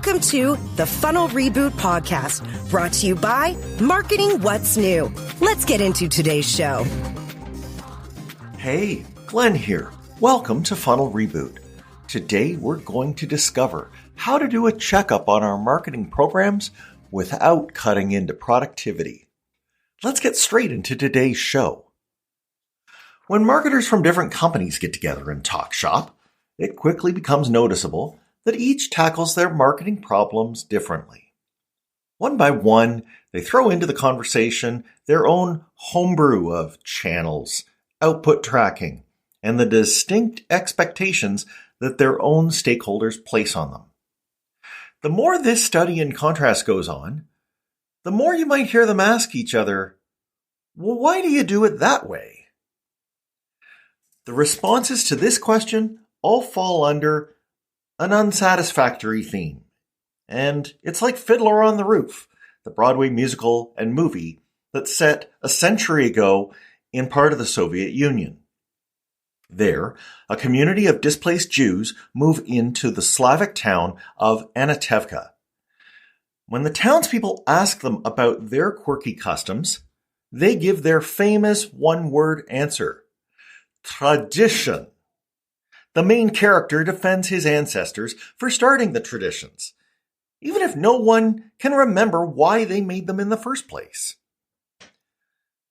Welcome to the Funnel Reboot Podcast, brought to you by Marketing What's New. Let's get into today's show. Hey, Glenn here. Welcome to Funnel Reboot. Today we're going to discover how to do a checkup on our marketing programs without cutting into productivity. Let's get straight into today's show. When marketers from different companies get together and talk shop, it quickly becomes noticeable that each tackles their marketing problems differently. One by one, they throw into the conversation their own homebrew of channels, output tracking, and the distinct expectations that their own stakeholders place on them. The more this study and contrast goes on, the more you might hear them ask each other, well, why do you do it that way? The responses to this question all fall under an unsatisfactory theme. And it's like Fiddler on the Roof, the Broadway musical and movie that's set a century ago in part of the Soviet Union. There, a community of displaced Jews move into the Slavic town of Anatevka. When the townspeople ask them about their quirky customs, they give their famous one-word answer: tradition. The main character defends his ancestors for starting the traditions, even if no one can remember why they made them in the first place.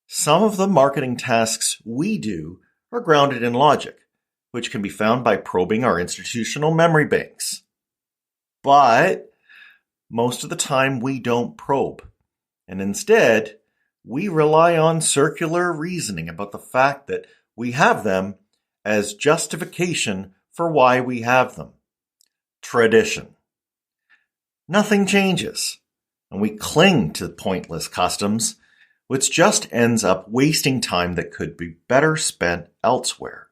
Some of the marketing tasks we do are grounded in logic, which can be found by probing our institutional memory banks. But most of the time we don't probe, and instead we rely on circular reasoning about the fact that we have them as justification for why we have them. Tradition. Nothing changes, and we cling to pointless customs, which just ends up wasting time that could be better spent elsewhere.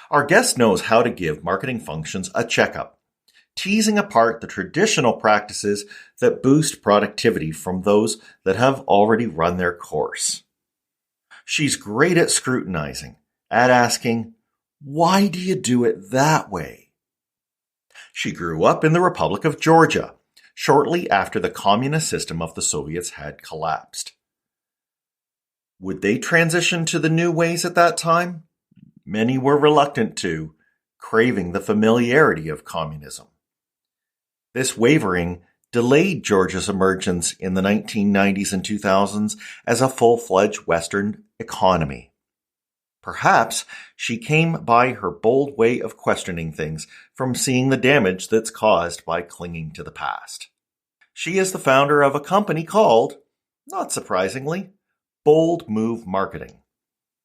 Our guest knows how to give marketing functions a checkup, teasing apart the traditional practices that boost productivity from those that have already run their course. She's great at scrutinizing, at asking, why do you do it that way? She grew up in the Republic of Georgia, shortly after the communist system of the Soviets had collapsed. Would they transition to the new ways at that time? Many were reluctant to, craving the familiarity of communism. This wavering delayed Georgia's emergence in the 1990s and 2000s as a full-fledged Western economy. Perhaps she came by her bold way of questioning things from seeing the damage that's caused by clinging to the past. She is the founder of a company called, not surprisingly, Bold Move Marketing.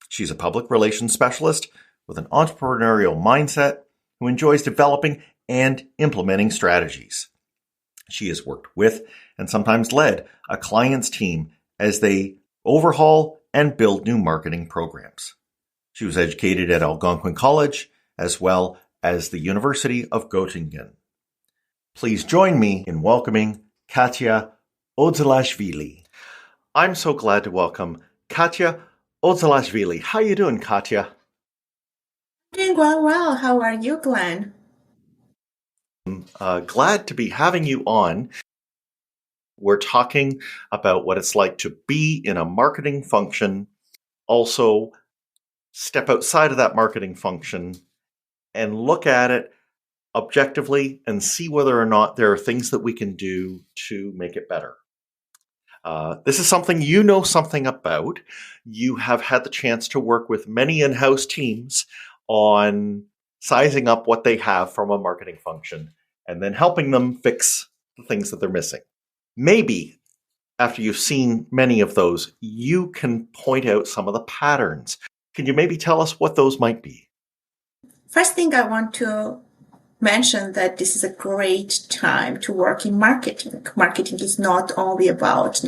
She's a public relations specialist with an entrepreneurial mindset who enjoys developing and implementing strategies. She has worked with and sometimes led a client's team as they overhaul and build new marketing programs. She was educated at Algonquin College as well as the University of Göttingen. Please join me in welcoming Khatia Odzelashvili. I'm so glad to welcome Khatia Odzelashvili. How are you doing, Khatia? Doing well. How are you, Glenn? Glad to be having you on. We're talking about what it's like to be in a marketing function, also step outside of that marketing function and look at it objectively and see whether or not there are things that we can do to make it better. This is something you know something about. You have had the chance to work with many in-house teams on sizing up what they have from a marketing function and then helping them fix the things that they're missing. Maybe after you've seen many of those, you can point out some of the patterns. Can you maybe tell us what those might be? First thing I want to mention that this is a great time to work in marketing. Marketing is not only about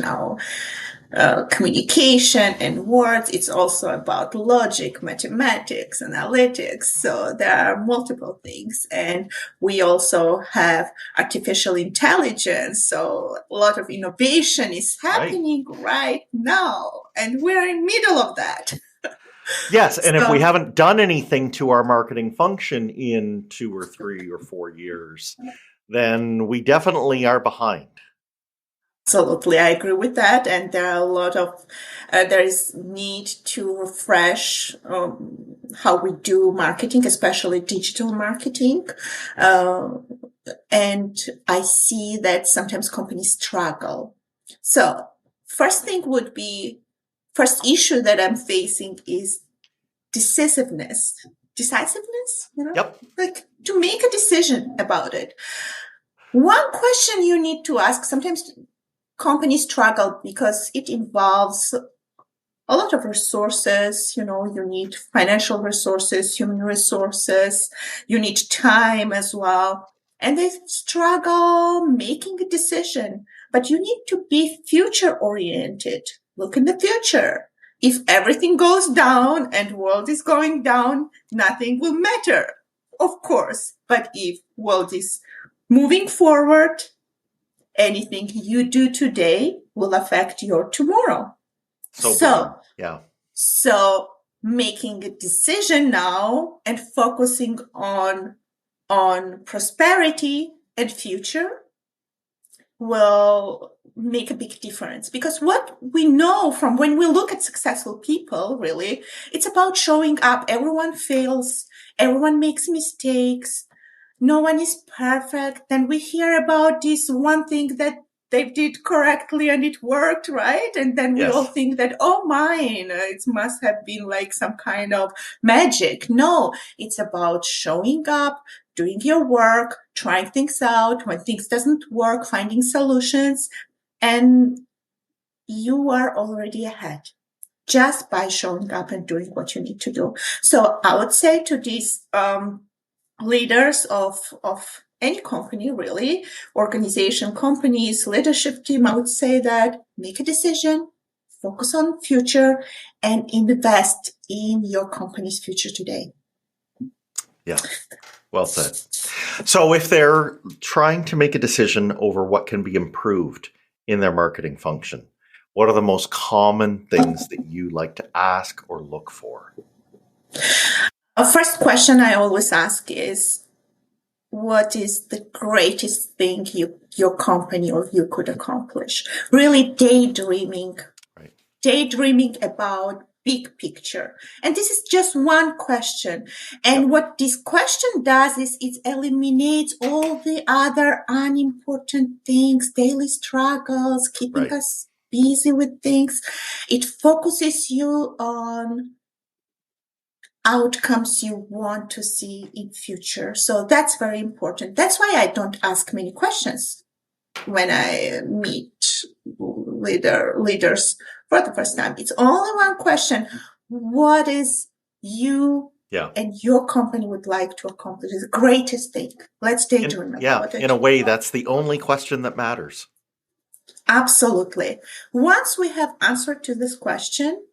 communication and words. It's also about logic, mathematics, analytics. So there are multiple things. And we also have artificial intelligence. So a lot of innovation is happening right now. And we're in the middle of that. Yes, and if we haven't done anything to our marketing function in 2 or 3 or 4 years, then we definitely are behind. Absolutely, I agree with that. And there are a lot of, there is need to refresh how we do marketing, especially digital marketing. And I see that sometimes companies struggle. So first issue that I'm facing is decisiveness, Yep. like to make a decision about it. One question you need to ask, sometimes companies struggle because it involves a lot of resources. You need financial resources, human resources, you need time as well. And they struggle making a decision, but you need to be future oriented. Look in the future. If everything goes down and world is going down, nothing will matter, of course. But if world is moving forward, anything you do today will affect your tomorrow. So making a decision now and focusing on prosperity and future will make a big difference. Because what we know from when we look at successful people, really, it's about showing up. Everyone fails. Everyone makes mistakes. No one is perfect. Then we hear about this one thing that they did correctly and it worked, right? And then we all think that, oh, it must have been like some kind of magic. No, it's about showing up, doing your work, trying things out. When things doesn't work, finding solutions, and you are already ahead just by showing up and doing what you need to do. So I would say to these leaders of any company, really, organization, companies, leadership team, I would say that make a decision, focus on future, and invest in your company's future today. Yeah, well said. So if they're trying to make a decision over what can be improved in their marketing function, what are the most common things that you like to ask or look for? A first question I always ask is, what is the greatest thing your company or you could accomplish? Really daydreaming, right. Daydreaming about big picture. And this is just one question. And what this question does is it eliminates all the other unimportant things, daily struggles, keeping us busy with things. It focuses you on outcomes you want to see in future. So that's very important. That's why I don't ask many questions when I meet leaders for the first time. It's only one question. What is you and your company would like to accomplish? The greatest thing. Let's daydream about it. In a way, that's the only question that matters. Absolutely. Once we have answered to this question,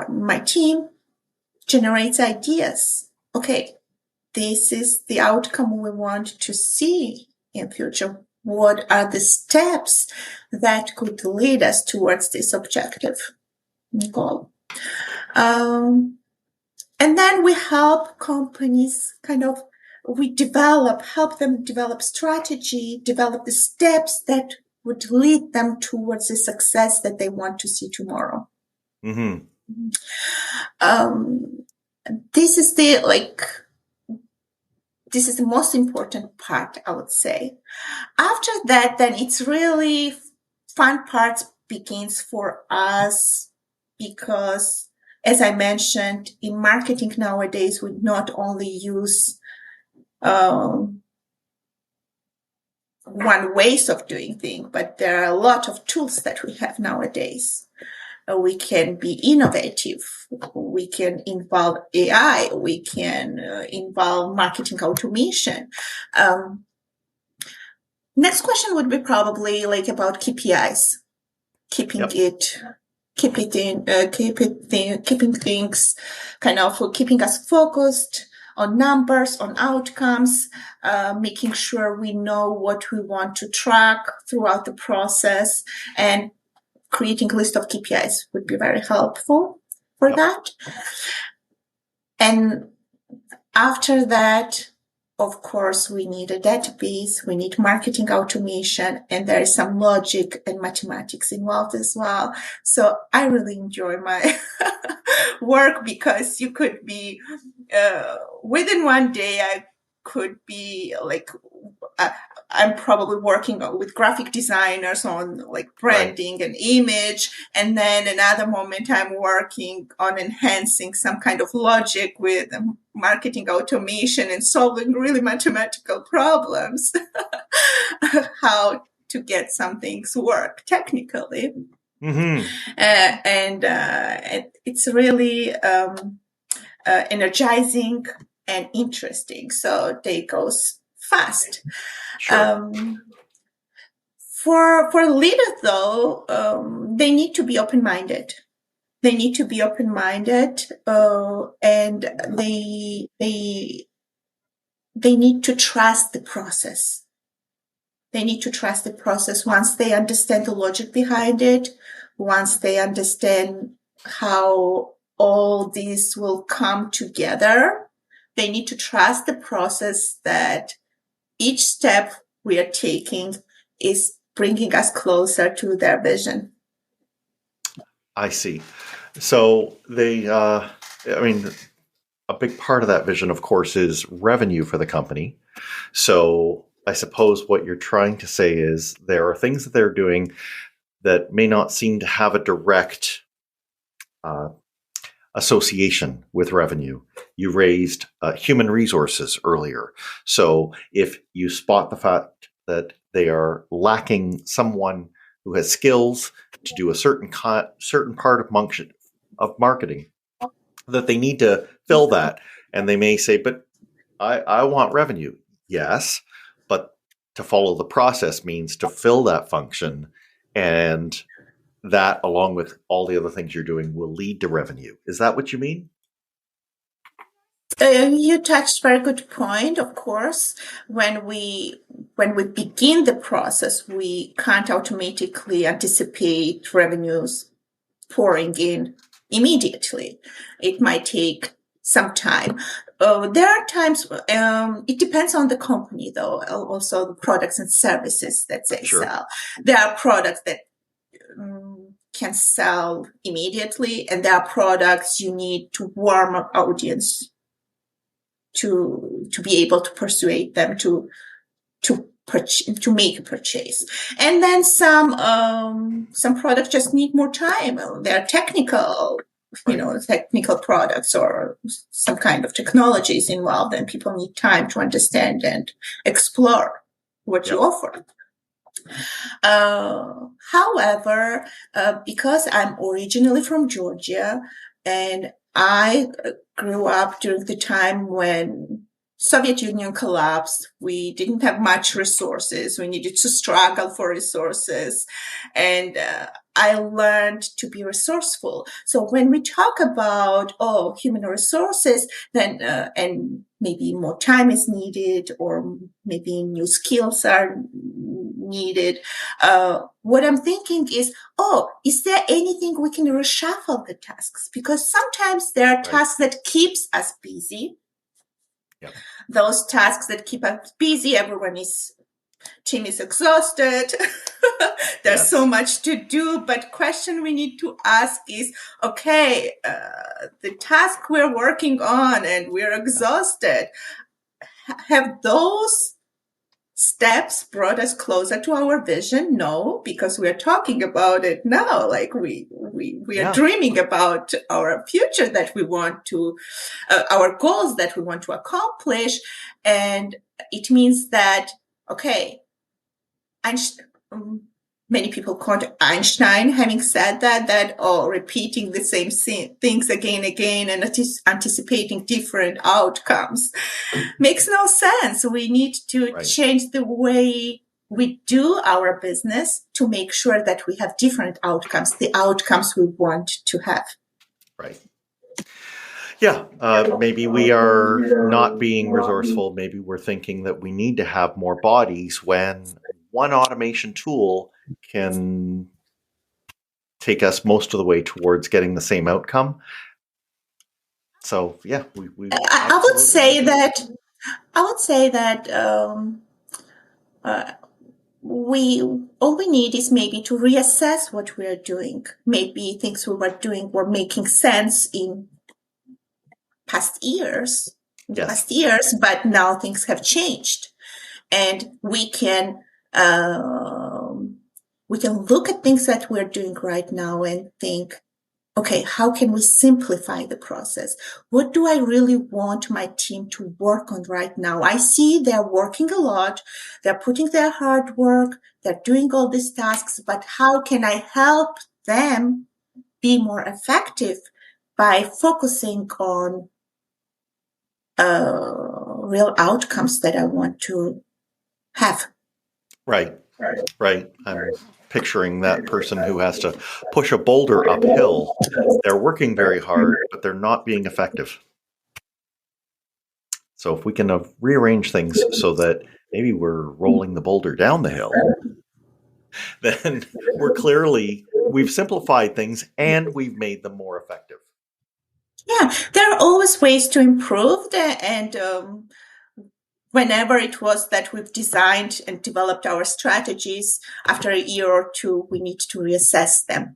my team generates ideas. Okay, this is the outcome we want to see in future. What are the steps that could lead us towards this objective goal? And then we help companies help them develop strategy, develop the steps that would lead them towards the success that they want to see tomorrow. Mm-hmm. This is the most important part, I would say. After that, then it's really fun part begins for us because, as I mentioned, in marketing nowadays, we not only use one ways of doing things, but there are a lot of tools that we have nowadays. We can be innovative. We can involve AI. We can involve marketing automation. Next question would be probably about KPIs, keeping things keeping us focused on numbers, on outcomes, making sure we know what we want to track throughout the process, and creating a list of KPIs would be very helpful for that. And After that, of course, we need a database, we need marketing automation, and there is some logic and mathematics involved as well. So I really enjoy my work because you could be, within one day, I could be like, I'm probably working with graphic designers on like branding and image. And then another moment I'm working on enhancing some kind of logic with marketing automation and solving really mathematical problems, how to get some things work technically. Mm-hmm. And it's really energizing and interesting. So day goes fast. Sure. For leaders, though, they need to be open-minded. They need to be open-minded, and they need to trust the process. They need to trust the process once they understand the logic behind it, once they understand how all this will come together. They need to trust the process that each step we are taking is bringing us closer to their vision. I see. So a big part of that vision, of course, is revenue for the company. So I suppose what you're trying to say is there are things that they're doing that may not seem to have a direct association with revenue. You raised human resources earlier. So if you spot the fact that they are lacking someone who has skills to do a certain part of marketing, that they need to fill that. And they may say, but I want revenue. Yes, but to follow the process means to fill that function, and that, along with all the other things you're doing, will lead to revenue. Is that what you mean? You touched a very good point. Of course, when we begin the process, we can't automatically anticipate revenues pouring in immediately. It might take some time. There are times, it depends on the company, though, also the products and services that they sell. There are products that can sell immediately, and there are products you need to warm up audience to be able to persuade them to make a purchase. And then some products just need more time. They're technical, technical products or some kind of technologies involved, and people need time to understand and explore what you offer. However, because I'm originally from Georgia and I grew up during the time when Soviet Union collapsed, we didn't have much resources. We needed to struggle for resources. And I learned to be resourceful. So when we talk about, human resources, then, and maybe more time is needed, or maybe new skills are needed, what I'm thinking is, is there anything we can reshuffle the tasks? Because sometimes there are tasks that keeps us busy. Yep. Those tasks that keep us busy, team is exhausted. There's so much to do, but question we need to ask is, the task we're working on and we're exhausted, have those steps brought us closer to our vision? No, because we're talking about it now. Like we are dreaming about our future that we want to, our goals that we want to accomplish. And it means that, many people quote Einstein having said that repeating the same things again and anticipating different outcomes makes no sense. We need to change the way we do our business to make sure that we have different outcomes, the outcomes we want to have. Right. Yeah, maybe we are not being resourceful. Maybe we're thinking that we need to have more bodies when one automation tool can take us most of the way towards getting the same outcome. So yeah, we I would say that we all we need is maybe to reassess what we are doing. Maybe things we were doing were making sense in past years, but now things have changed, and we can look at things that we're doing right now and think, okay, how can we simplify the process? What do I really want my team to work on right now? I see they're working a lot. They're putting their hard work. They're doing all these tasks, but how can I help them be more effective by focusing on real outcomes that I want to have? Right. I'm picturing that person who has to push a boulder uphill. They're working very hard, but they're not being effective. So if we can rearrange things so that maybe we're rolling the boulder down the hill, then we've simplified things and we've made them more effective. Yeah, there are always ways to improve, and whenever it was that we've designed and developed our strategies, after a year or two, we need to reassess them.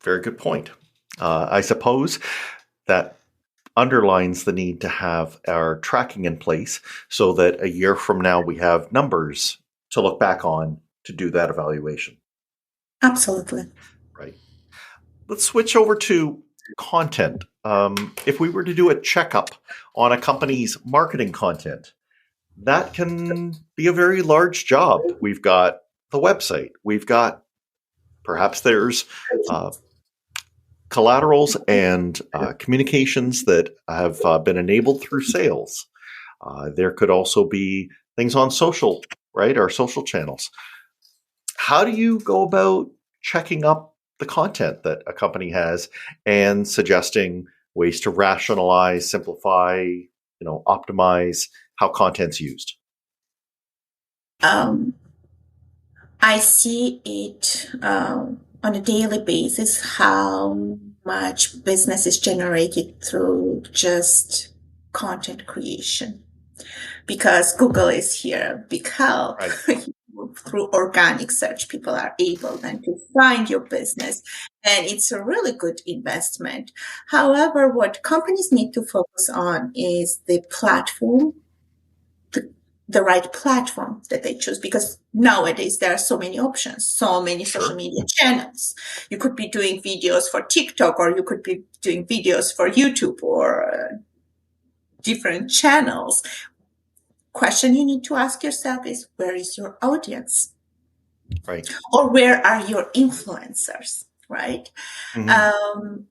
Very good point. I suppose that underlines the need to have our tracking in place so that a year from now we have numbers to look back on to do that evaluation. Absolutely. Right. Let's switch over to content. If we were to do a checkup on a company's marketing content, that can be a very large job. We've got the website. We've got perhaps there's collaterals and communications that have been enabled through sales. There could also be things on social, right? Our social channels. How do you go about checking up the content that a company has and suggesting ways to rationalize, simplify, optimize how content's used? I see it on a daily basis, how much business is generated through just content creation. Because Google is here, big help. Right. Through organic search, people are able then to find your business, and it's a really good investment. However, what companies need to focus on is the platform, the right platform that they choose, because nowadays there are so many options, so many social media channels. You could be doing videos for TikTok, or you could be doing videos for YouTube, or different channels. Question you need to ask yourself is, where is your audience? Right. Or where are your influencers, right? Mm-hmm.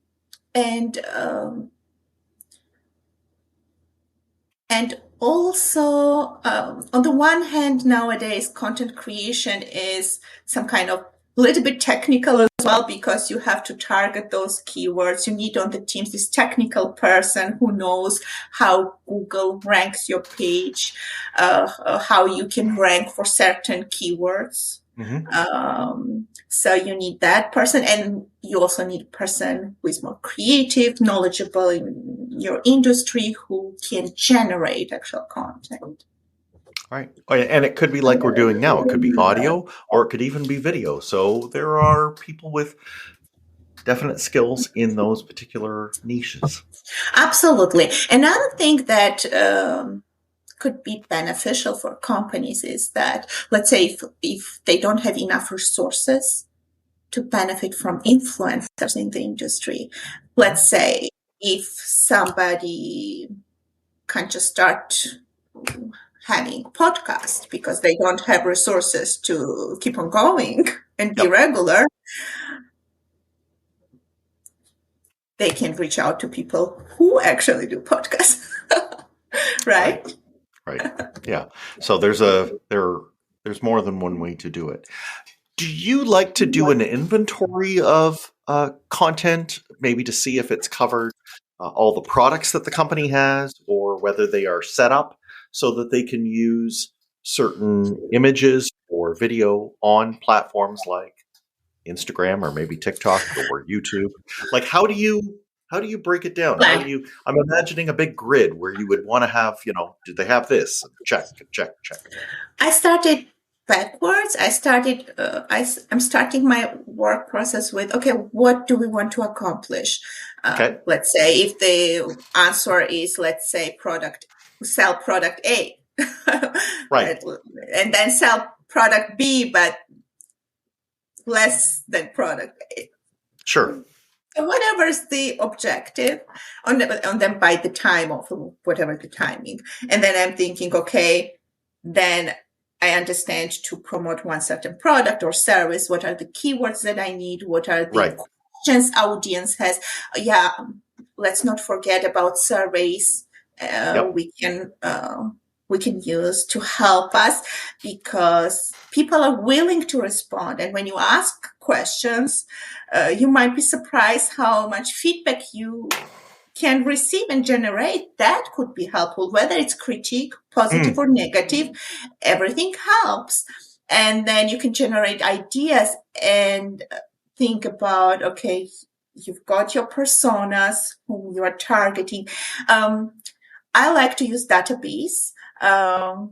And also, on the one hand, nowadays, content creation is some kind of a little bit technical as well, because you have to target those keywords. You need on the teams this technical person who knows how Google ranks your page, how you can rank for certain keywords. Mm-hmm. So you need that person, and you also need a person who is more creative, knowledgeable in your industry, who can generate actual content. Right. And it could be like we're doing now. It could be audio, or it could even be video. So there are people with definite skills in those particular niches. Absolutely. Another thing that could be beneficial for companies is that, let's say, if they don't have enough resources to benefit from influencers in the industry, let's say if somebody can just start having podcasts because they don't have resources to keep on going and be regular, they can reach out to people who actually do podcasts. Right? Yeah. So there's more than one way to do it. Do you like to do an inventory of content, maybe to see if it's covered all the products that the company has, or whether they are set up so that they can use certain images or video on platforms like Instagram or maybe TikTok or YouTube? Like, how do you How do you break it down? How do Like, you? I'm imagining a big grid where you would want to have, do they have this? Check, check, check. I started backwards. I'm starting my work process with, okay, what do we want to accomplish? Okay. Let's say if the answer is, let's say, sell product A, Right. and then sell product B, but less than product A. Sure. So whatever is the objective on them by the time of whatever the timing. And then I'm thinking, okay, then I understand to promote one certain product or service. What are the keywords that I need? What are the questions audience has? Yeah, let's not forget about surveys. Yep. We can use to help us, because people are willing to respond. And when you ask questions, you might be surprised how much feedback you can receive and generate. That could be helpful, whether it's critique, positive or negative, everything helps. And then you can generate ideas and think about, okay, you've got your personas whom you are targeting. I like to use database. I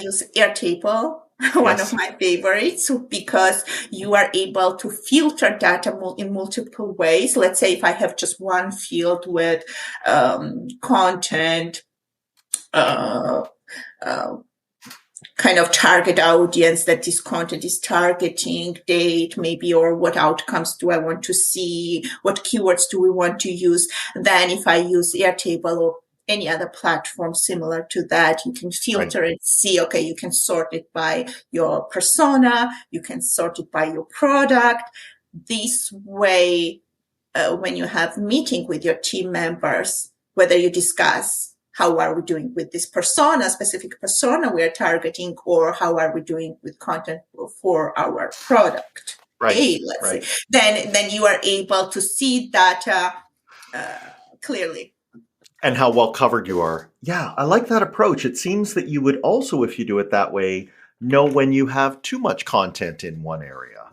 use Airtable, one of my favorites, because you are able to filter data in multiple ways. Let's say if I have just one field with content, kind of target audience that this content is targeting, date maybe, or what outcomes do I want to see, what keywords do we want to use. Then if I use Airtable or any other platform similar to that, you can filter and see, okay, you can sort it by your persona, you can sort it by your product. This way, when you have meeting with your team members, whether you discuss how are we doing with this specific persona we are targeting, or how are we doing with content for our product A, let's say, then you are able to see data clearly. And how well covered you are. Yeah, I like that approach. It seems that you would also, if you do it that way, know when you have too much content in one area.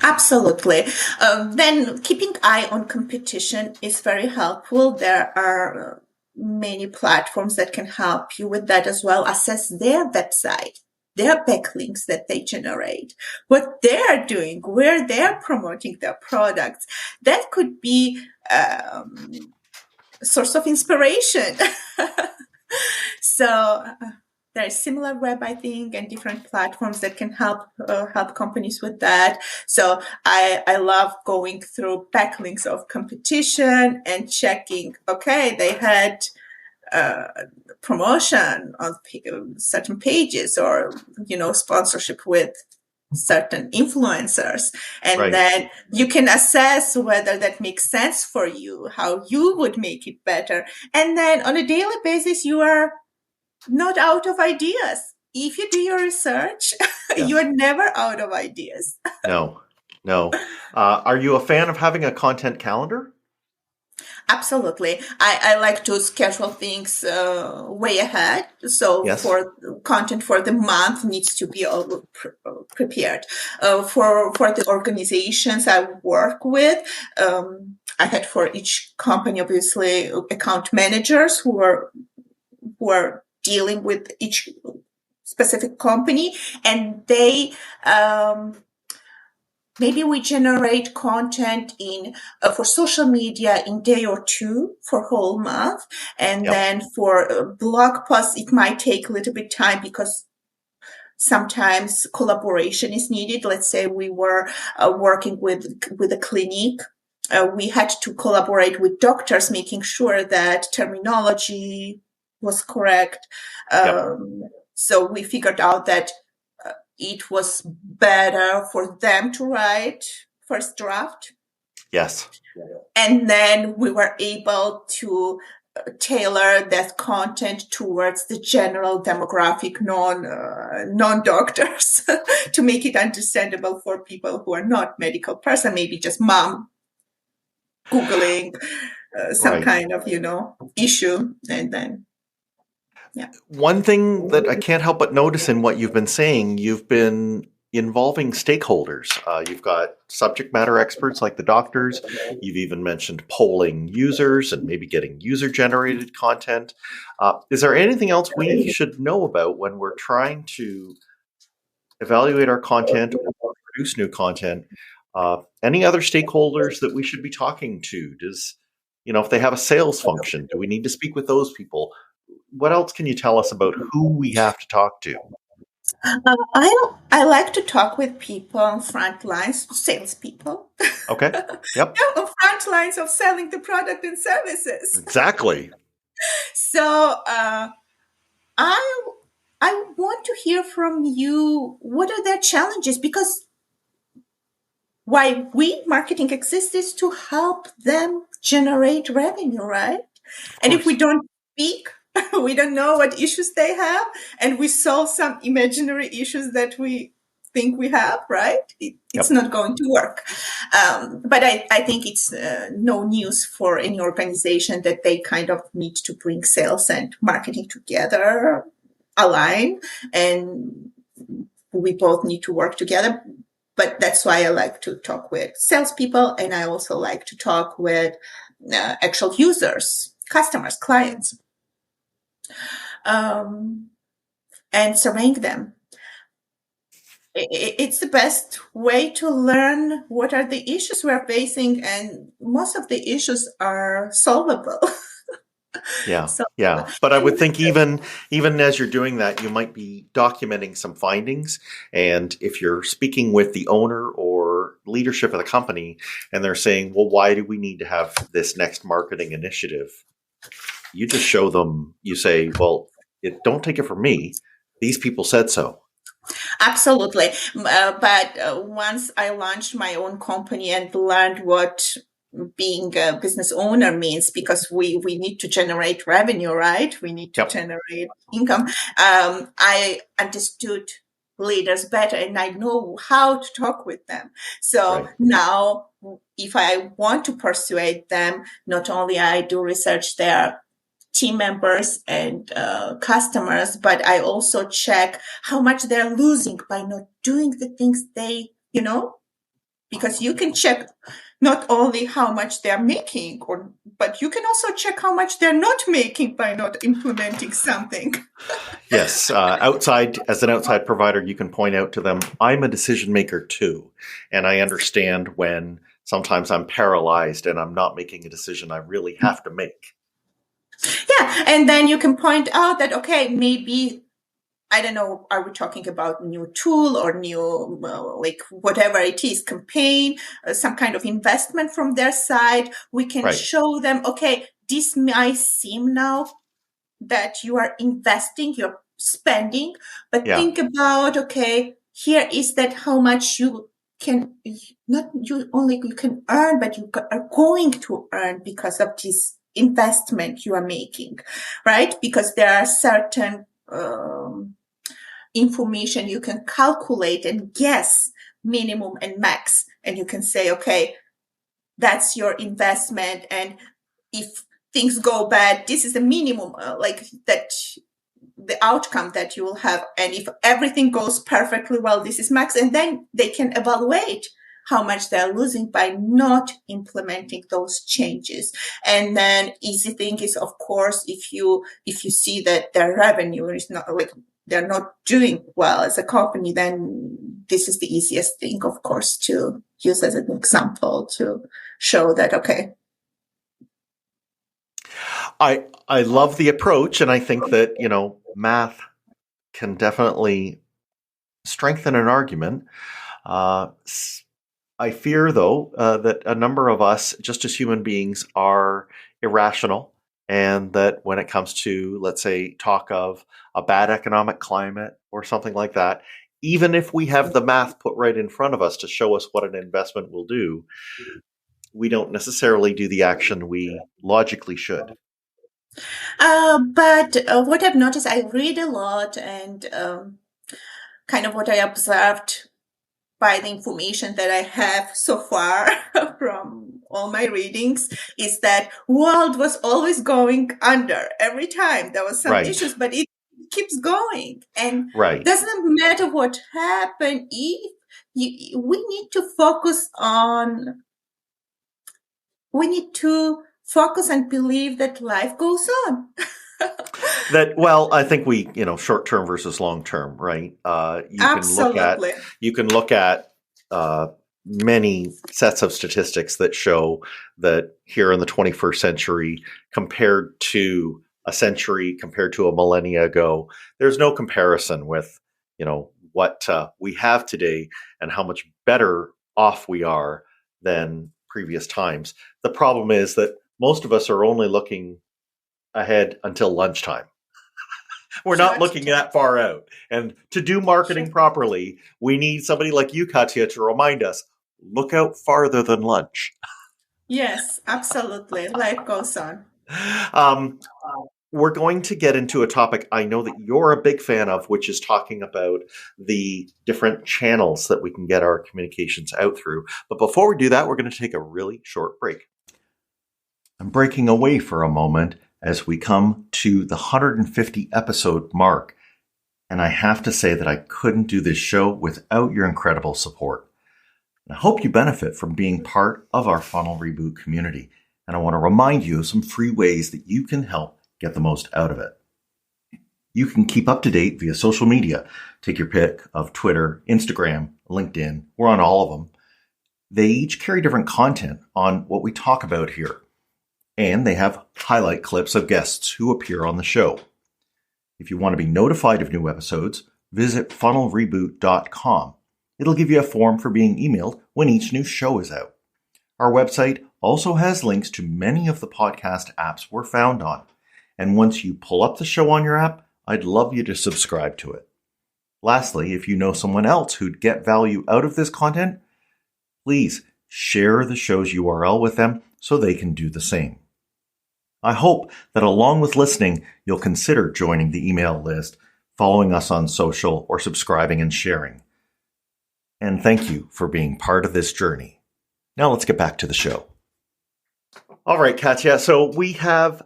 Absolutely. Then keeping eye on competition is very helpful. There are many platforms that can help you with that as well. Assess their website, their backlinks that they generate, what they're doing, where they're promoting their products. That could be source of inspiration. So there's similar web, I think, and different platforms that can help companies with that. So I love going through backlinks of competition and checking, okay, they had promotion on certain pages, or, sponsorship with certain influencers. And then you can assess whether that makes sense for you, how you would make it better. And then on a daily basis, you are not out of ideas. If you do your research, you are never out of ideas. No. Are you a fan of having a content calendar? Absolutely. I like to schedule things way ahead. So for content for the month needs to be all prepared. For the organizations I work with, I had for each company, obviously, account managers who are dealing with each specific company, and they maybe we generate content for social media in day or two for whole month. And then for blog posts, it might take a little bit time, because sometimes collaboration is needed. Let's say we were working with a clinic. We had to collaborate with doctors, making sure that terminology was correct. So we figured out that it was better for them to write first draft. Yes. And then we were able to tailor that content towards the general demographic, non-doctors, to make it understandable for people who are not medical person, maybe just mom Googling some kind of, issue. And then, One thing that I can't help but notice in what you've been saying, you've been involving stakeholders. You've got subject matter experts like the doctors. You've even mentioned polling users and maybe getting user-generated content. Is there anything else we should know about when we're trying to evaluate our content or produce new content? Any other stakeholders that we should be talking to? If they have a sales function, do we need to speak with those people? What else can you tell us about who we have to talk to? I like to talk with people on front lines, salespeople. Okay. Yep. On front lines of selling the product and services. Exactly. So I want to hear from you. What are their challenges? Because why we marketing exists is to help them generate revenue, right? And if we don't speak, we don't know what issues they have, and we solve some imaginary issues that we think we have, right? It's not going to work. But I think it's no news for any organization that they kind of need to bring sales and marketing together, align, and we both need to work together. But that's why I like to talk with salespeople, and I also like to talk with actual users, customers, clients, and surveying them. It's the best way to learn what are the issues we're facing, and most of the issues are solvable. Yeah. But I would think even as you're doing that, you might be documenting some findings. And if you're speaking with the owner or leadership of the company and they're saying, well, why do we need to have this next marketing initiative? You just show them, you say, well, don't take it from me. These people said so. Absolutely. But once I launched my own company and learned what being a business owner means, because we need to generate revenue, right? We need to generate income. I understood leaders better and I know how to talk with them. So now if I want to persuade them, not only I do research their team members and customers, but I also check how much they're losing by not doing the things they, because you can check not only how much they're making, but you can also check how much they're not making by not implementing something. Yes. As an outside provider, you can point out to them, I'm a decision maker too. And I understand when sometimes I'm paralyzed and I'm not making a decision I really have to make. Yeah. And then you can point out that, okay, maybe, I don't know, are we talking about new tool or new, like whatever it is, campaign, some kind of investment from their side. We can show them, okay, this might seem now that you are investing, you're spending, but think about, okay, here is that how much you can, not you only you can earn, but you are going to earn because of this investment you are making, right? Because there are certain information you can calculate and guess minimum and max, and you can say, okay, that's your investment, and if things go bad, this is the minimum, like that, the outcome that you will have, and if everything goes perfectly well, this is max, and then they can evaluate how much they're losing by not implementing those changes. And then easy thing is, of course, if you see that their revenue is not, like they're not doing well as a company, then this is the easiest thing, of course, to use as an example to show that, okay. I love the approach, and I think that, math can definitely strengthen an argument. I fear, though, that a number of us, just as human beings, are irrational, and that when it comes to, let's say, talk of a bad economic climate or something like that, even if we have the math put right in front of us to show us what an investment will do, we don't necessarily do the action we logically should. But what I've noticed, I read a lot, and kind of what I observed by the information that I have so far from all my readings is that world was always going under every time. There was some issues, but it keeps going, and Right. doesn't matter what happened. If we need to focus on, we need to focus and believe that life goes on. I think we, short term versus long term, right? Absolutely. You can look at many sets of statistics that show that here in the 21st century, compared to a millennia ago, there's no comparison with, what we have today and how much better off we are than previous times. The problem is that most of us are only looking ahead until lunchtime. We're not looking that far out. And to do marketing properly, we need somebody like you, Khatia, to remind us, look out farther than lunch. Yes, absolutely. Life goes on. We're going to get into a topic I know that you're a big fan of, which is talking about the different channels that we can get our communications out through. But before we do that, we're going to take a really short break. I'm breaking away for a moment as we come to the 150 episode mark. And I have to say that I couldn't do this show without your incredible support. And I hope you benefit from being part of our Funnel Reboot community. And I want to remind you of some free ways that you can help get the most out of it. You can keep up to date via social media. Take your pick of Twitter, Instagram, LinkedIn. We're on all of them. They each carry different content on what we talk about here. And they have highlight clips of guests who appear on the show. If you want to be notified of new episodes, visit funnelreboot.com. It'll give you a form for being emailed when each new show is out. Our website also has links to many of the podcast apps we're found on. And once you pull up the show on your app, I'd love you to subscribe to it. Lastly, if you know someone else who'd get value out of this content, please share the show's URL with them so they can do the same. I hope that along with listening, you'll consider joining the email list, following us on social, or subscribing and sharing. And thank you for being part of this journey. Now let's get back to the show. All right, Khatia. So we have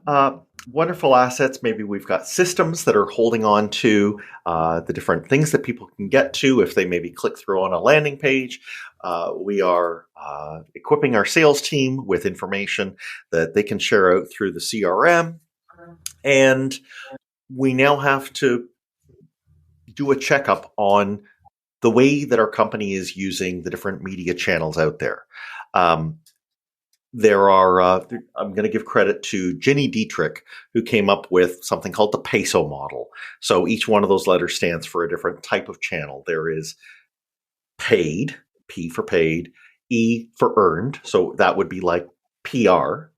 wonderful assets. Maybe we've got systems that are holding on to the different things that people can get to if they maybe click through on a landing page. We are equipping our sales team with information that they can share out through the CRM. And we now have to do a checkup on the way that our company is using the different media channels out there. There are, I'm going to give credit to Jenny Dietrich, who came up with something called the PESO model. So each one of those letters stands for a different type of channel. There is paid, P for paid, E for earned. So that would be like PR.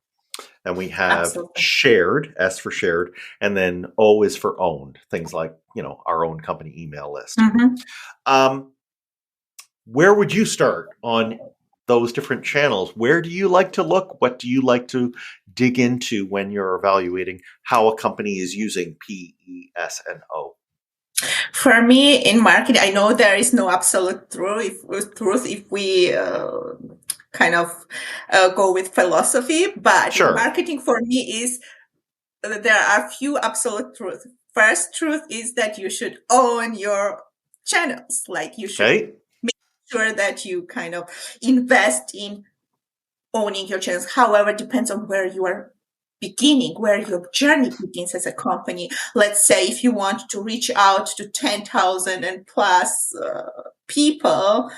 And we have Absolutely. Shared, S for shared, and then O is for owned. Things like, our own company email list. Mm-hmm. Where would you start on those different channels? Where do you like to look? What do you like to dig into when you're evaluating how a company is using P, E, S, and O? For me, in marketing, I know there is no absolute truth if we go with philosophy, but sure. Marketing for me is there are few absolute truths. First truth is that you should own your channels. Like you should make sure that you kind of invest in owning your channels. However, it depends on where you are beginning, where your journey begins as a company. Let's say if you want to reach out to 10,000 and plus people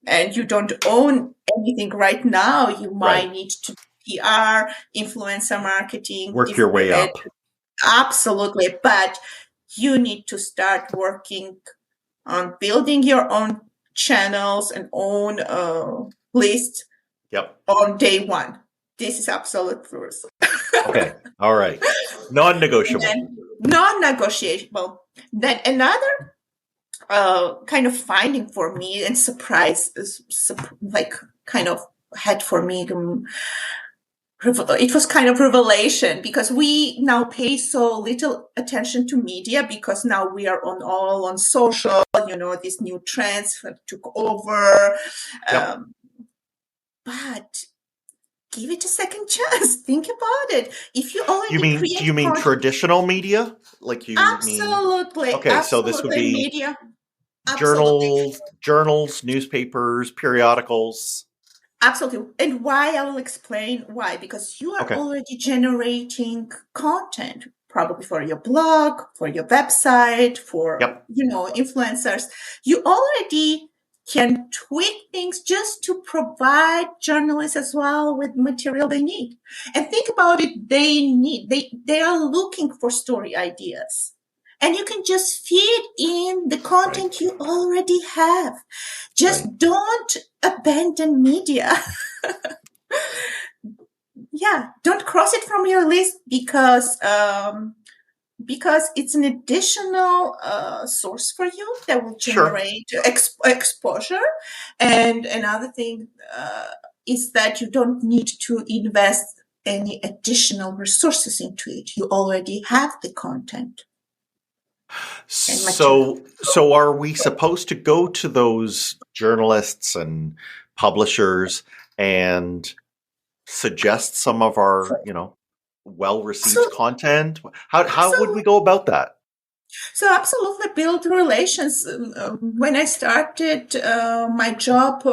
and you don't own anything right now, you might need to PR, influencer marketing. Work your way up. Absolutely. But you need to start working on building your own channels and own list on day one. This is absolute truth. Okay. All right. Non-negotiable. Non-negotiable. Then another kind of finding for me and surprise, kind of had for me, it was kind of revelation because we now pay so little attention to media because now we are all on social, these new trends took over. But give it a second chance. Think about it. If you You already mean, do you create mean content, traditional media? Like you mean, absolutely, okay, so this would absolutely, be media, absolutely. journals, newspapers, periodicals. Absolutely. And why I will explain why. Because you are Okay. already generating content, probably for your blog, for your website, for, Yep. influencers. You already can tweak things just to provide journalists as well with material they need. And think about it, they are looking for story ideas. And you can just feed in the Right. content you already have. Right. Just don't abandon media. Yeah, don't cross it from your list because it's an additional source for you that will Sure. generate exposure. And another thing is that you don't need to invest any additional resources into it. You already have the content and material. So are we supposed to go to those journalists and publishers and suggest some of our, well-received So, content? How would we absolutely. go about that? So absolutely build relations. When I started my job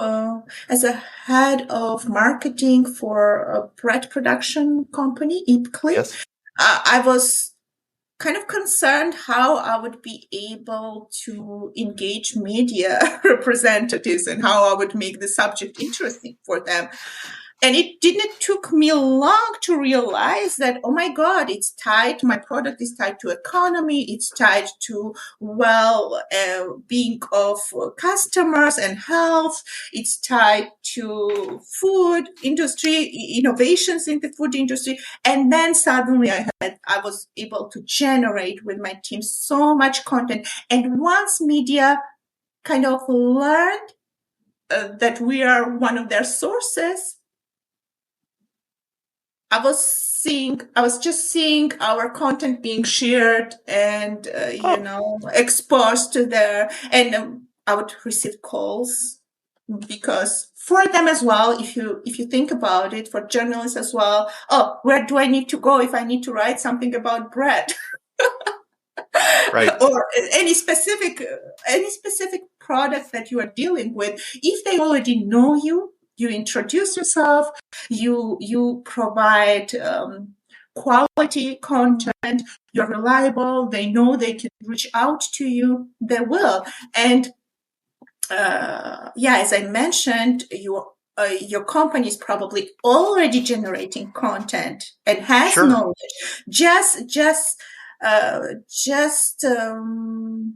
as a head of marketing for a bread production company, Ipkli, Yes. I was kind of concerned how I would be able to engage media representatives and how I would make the subject interesting for them. And it didn't took me long to realize that, oh my God, it's tied, my product is tied to economy, it's tied to being of customers and health, it's tied to food industry, innovations in the food industry. And then suddenly I was able to generate with my team so much content. And once media kind of learned that we are one of their sources, I was just seeing our content being shared and, Oh, exposed to there. And I would receive calls because for them as well, if you think about it, for journalists as well, oh, where do I need to go if I need to write something about bread? right. Or any specific product that you are dealing with? If they already know you, you introduce yourself, you provide quality content, you're reliable, they know they can reach out to you, they will. And as I mentioned, your company is probably already generating content and has Sure. knowledge. Just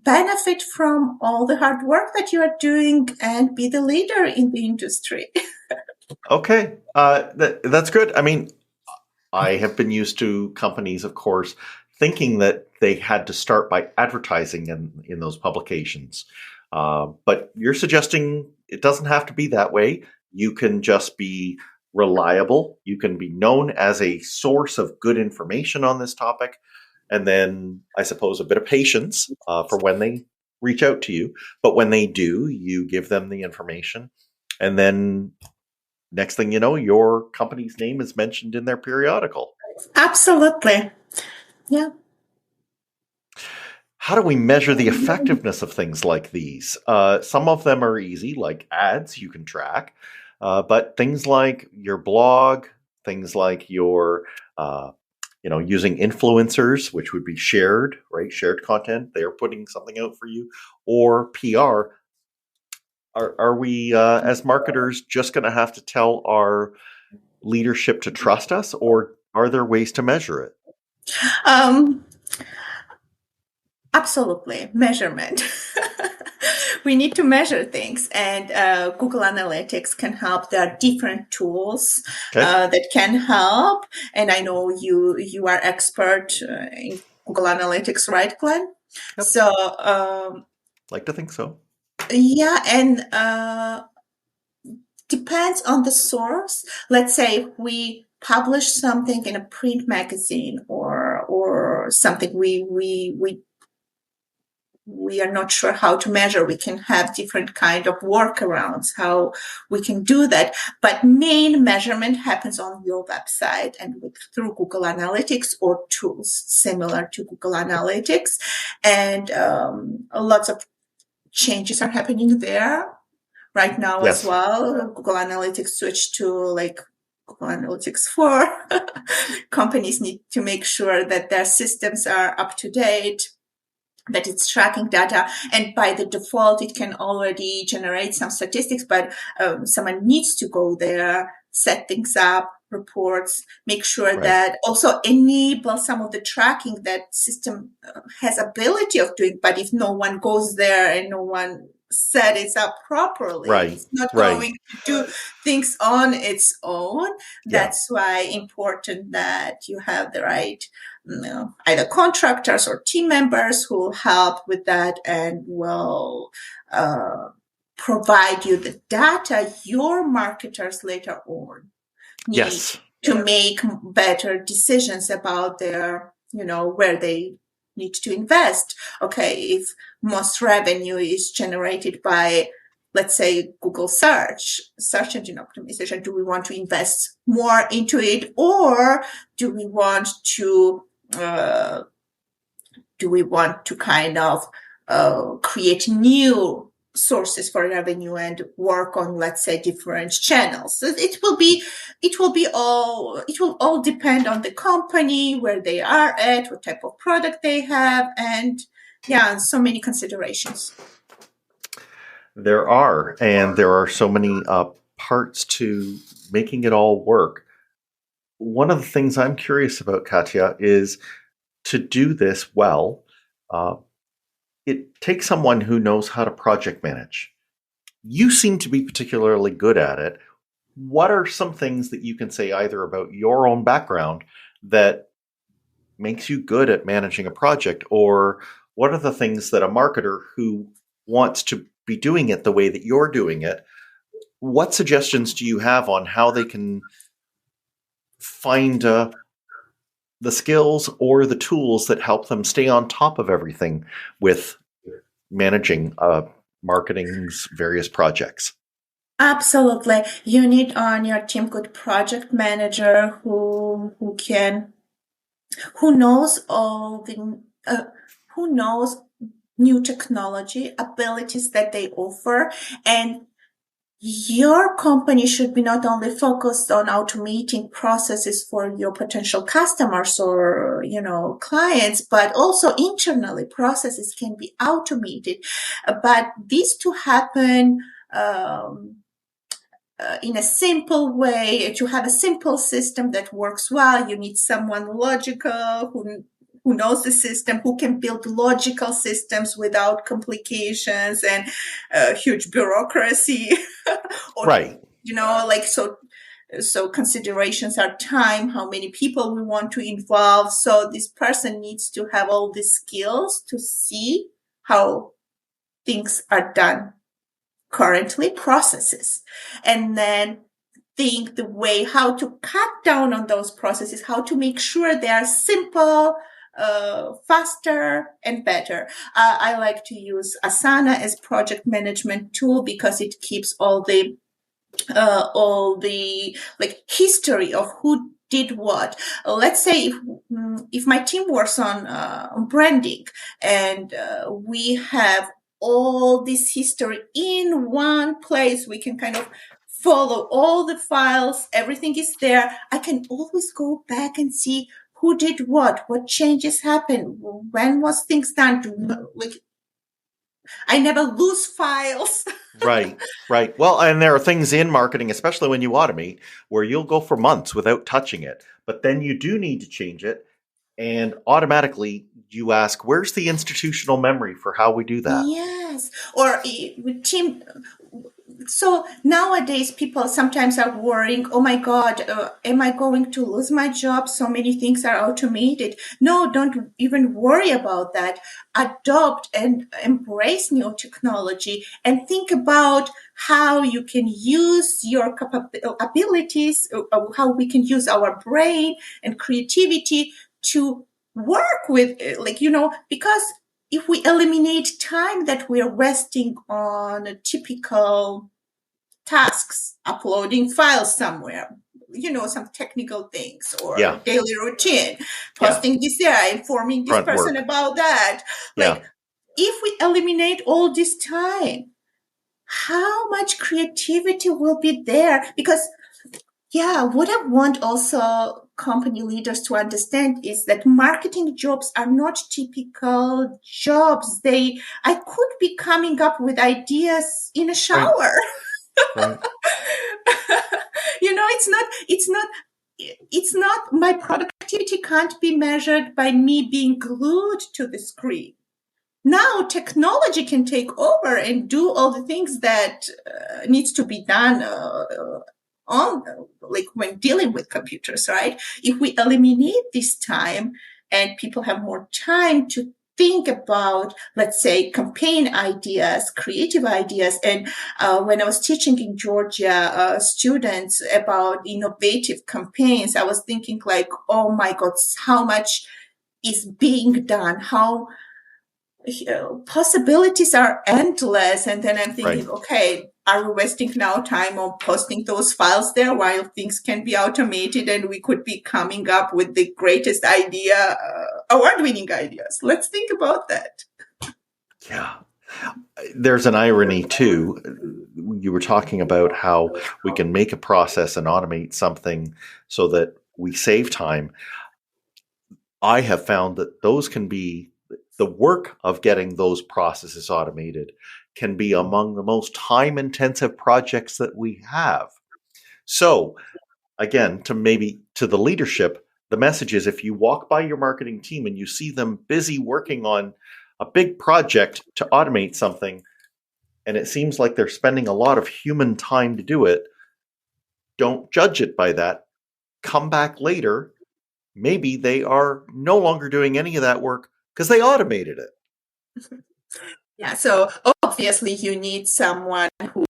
benefit from all the hard work that you are doing and be the leader in the industry. Okay. That's good. I mean, I have been used to companies, of course, thinking that they had to start by advertising in those publications. But you're suggesting it doesn't have to be that way. You can just be reliable. You can be known as a source of good information on this topic. And then, I suppose, a bit of patience for when they reach out to you. But when they do, you give them the information. And then next thing you know, your company's name is mentioned in their periodical. Absolutely. Yeah. How do we measure the effectiveness of things like these? Some of them are easy, like ads you can track, but things like your blog, things like your, using influencers, which would be shared, right? Shared content. They're putting something out for you, or PR. Are we, as marketers, just going to have to tell our leadership to trust us, or are there ways to measure it? Um, Absolutely. Measurement. We need to measure things, and Google Analytics can help. There are different tools Okay. that can help. And I know you are expert in Google Analytics, right, Glenn? Yep. So, Like to think so. yeah, and depends on the source. Let's say if we publish something in a print magazine or something, we we are not sure how to measure. We can have different kind of workarounds, how we can do that. But main measurement happens on your website and through Google Analytics or tools similar to Google Analytics. And lots of changes are happening there right now as well. Google Analytics switched to Google Analytics 4. Companies need to make sure that their systems are up to date, that it's tracking data, and by the default it can already generate some statistics, but someone needs to go there, set things up, reports, make sure that also enable some of the tracking that system has ability of doing. But if no one goes there and no one set it up properly, it's not going to do things on its own. That's why important that you have the right either contractors or team members who will help with that and will provide you the data your marketers later on need to make better decisions about their, where they need to invest. Okay, if most revenue is generated by, let's say, Google search engine optimization, do we want to invest more into it, or do we want to kind of create new sources for revenue and work on, let's say, different channels? So it will all depend on the company, where they are at, what type of product they have, and so many considerations. There are so many parts to making it all work. One of the things I'm curious about, Khatia, is to do this well, it takes someone who knows how to project manage. You seem to be particularly good at it. What are some things that you can say either about your own background that makes you good at managing a project, or what are the things that a marketer who wants to be doing it the way that you're doing it, what suggestions do you have on how they can find the skills or the tools that help them stay on top of everything with managing marketing's various projects? Absolutely. You need on your team good project manager who knows who knows new technology abilities that they offer. And your company should be not only focused on automating processes for your potential customers or, clients, but also internally processes can be automated. But these to happen in a simple way. To have a simple system that works well, you need someone logical who knows the system, who can build logical systems without complications and huge bureaucracy. So considerations are time, how many people we want to involve. So this person needs to have all the skills to see how things are done currently, processes, and then think the way how to cut down on those processes, how to make sure they are simple, faster and better. I like to use Asana as project management tool because it keeps all the history of who did what. Let's say if my team works on branding and we have all this history in one place, we can kind of follow all the files, everything is there. I can always go back and see who did what changes happened, when was things done. I never lose files. Right. Well, and there are things in marketing, especially when you automate, where you'll go for months without touching it, but then you do need to change it, and automatically you ask, where's the institutional memory for how we do that? Yes. Or with team. So nowadays people sometimes are worrying, oh my God, am I going to lose my job? So many things are automated. No, don't even worry about that. Adopt and embrace new technology and think about how you can use your abilities, how we can use our brain and creativity to work with, because if we eliminate time that we're wasting on typical tasks, uploading files somewhere, some technical things or daily routine, posting this there, informing this person about that. Like, if we eliminate all this time, how much creativity will be there? Because, what I want also company leaders to understand is that marketing jobs are not typical jobs. I could be coming up with ideas in a shower. Right. It's not, my productivity can't be measured by me being glued to the screen. Now technology can take over and do all the things that needs to be done when dealing with computers, right? If we eliminate this time and people have more time to think about, let's say, campaign ideas, creative ideas. And when I was teaching in Georgia, students about innovative campaigns, I was thinking like, oh my God, how much is being done? How possibilities are endless. And then I'm thinking, okay, are we wasting now time on posting those files there while things can be automated and we could be coming up with the greatest idea, award-winning ideas? Let's think about that. Yeah. There's an irony too. You were talking about how we can make a process and automate something so that we save time. I have found that those can be the work of getting those processes automated can be among the most time-intensive projects that we have. So, again, to the leadership, the message is if you walk by your marketing team and you see them busy working on a big project to automate something, and it seems like they're spending a lot of human time to do it, don't judge it by that. Come back later. Maybe they are no longer doing any of that work because they automated it. Yeah, so obviously you need someone who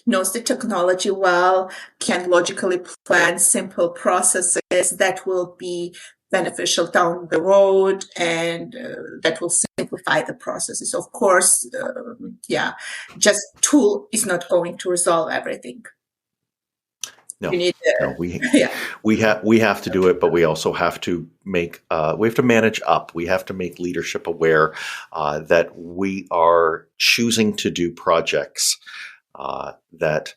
knows the technology well, can logically plan simple processes that will be beneficial down the road and that will simplify the processes. Of course, just tool is not going to resolve everything. No, we have to do it, but we also have to manage up. We have to make leadership aware that we are choosing to do projects that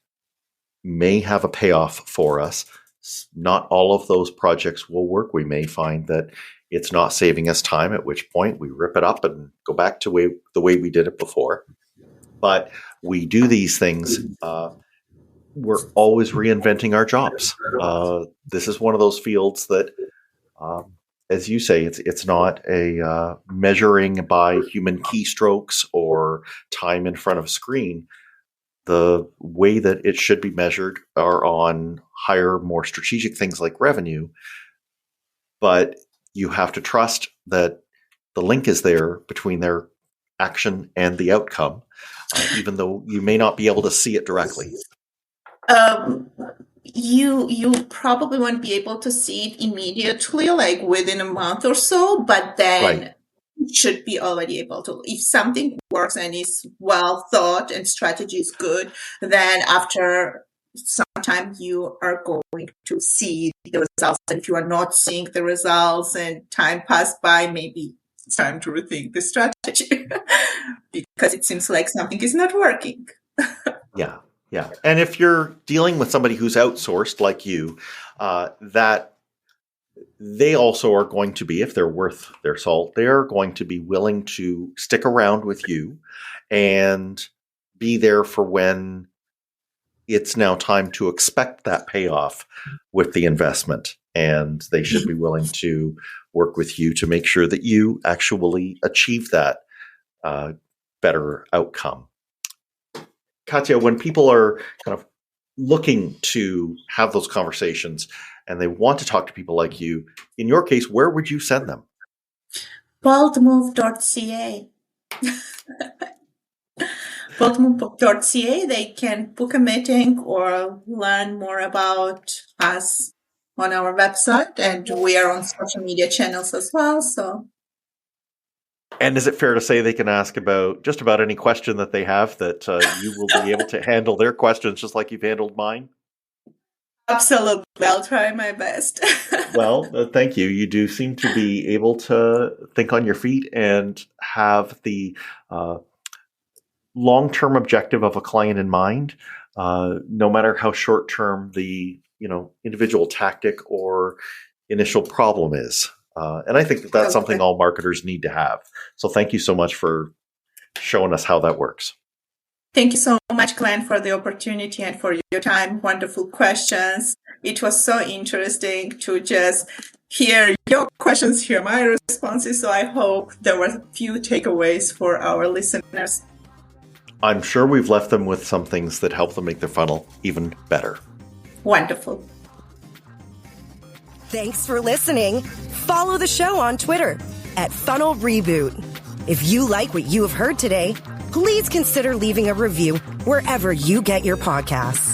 may have a payoff for us. Not all of those projects will work. We may find that it's not saving us time, at which point we rip it up and go back to the way we did it before. But we do these things. We're always reinventing our jobs. This is one of those fields that, as you say, it's not a measuring by human keystrokes or time in front of a screen. The way that it should be measured are on higher, more strategic things like revenue. But you have to trust that the link is there between their action and the outcome, even though you may not be able to see it directly. You probably won't be able to see it immediately, like within a month or so, but then you should be already able to. If something works and is well thought and strategy is good, then after some time you are going to see the results. And if you are not seeing the results and time passed by, maybe it's time to rethink the strategy because it seems like something is not working. Yeah. And if you're dealing with somebody who's outsourced like you, that they also are going to be, if they're worth their salt, they're going to be willing to stick around with you and be there for when it's now time to expect that payoff with the investment. And they should be willing to work with you to make sure that you actually achieve that better outcome. Khatia, when people are kind of looking to have those conversations and they want to talk to people like you, in your case, where would you send them? Boldmove.ca. Boldmove.ca. They can book a meeting or learn more about us on our website, and we are on social media channels as well. So And is it fair to say they can ask about just about any question that they have, that you will be able to handle their questions just like you've handled mine? Absolutely. I'll try my best. Well, thank you. You do seem to be able to think on your feet and have the long-term objective of a client in mind, no matter how short-term the individual tactic or initial problem is. And I think that that's something all marketers need to have. So thank you so much for showing us how that works. Thank you so much, Glenn, for the opportunity and for your time. Wonderful questions. It was so interesting to just hear your questions, hear my responses. So I hope there were a few takeaways for our listeners. I'm sure we've left them with some things that help them make their funnel even better. Wonderful. Thanks for listening. Follow the show on Twitter @Funnel Reboot. If you like what you have heard today, please consider leaving a review wherever you get your podcasts.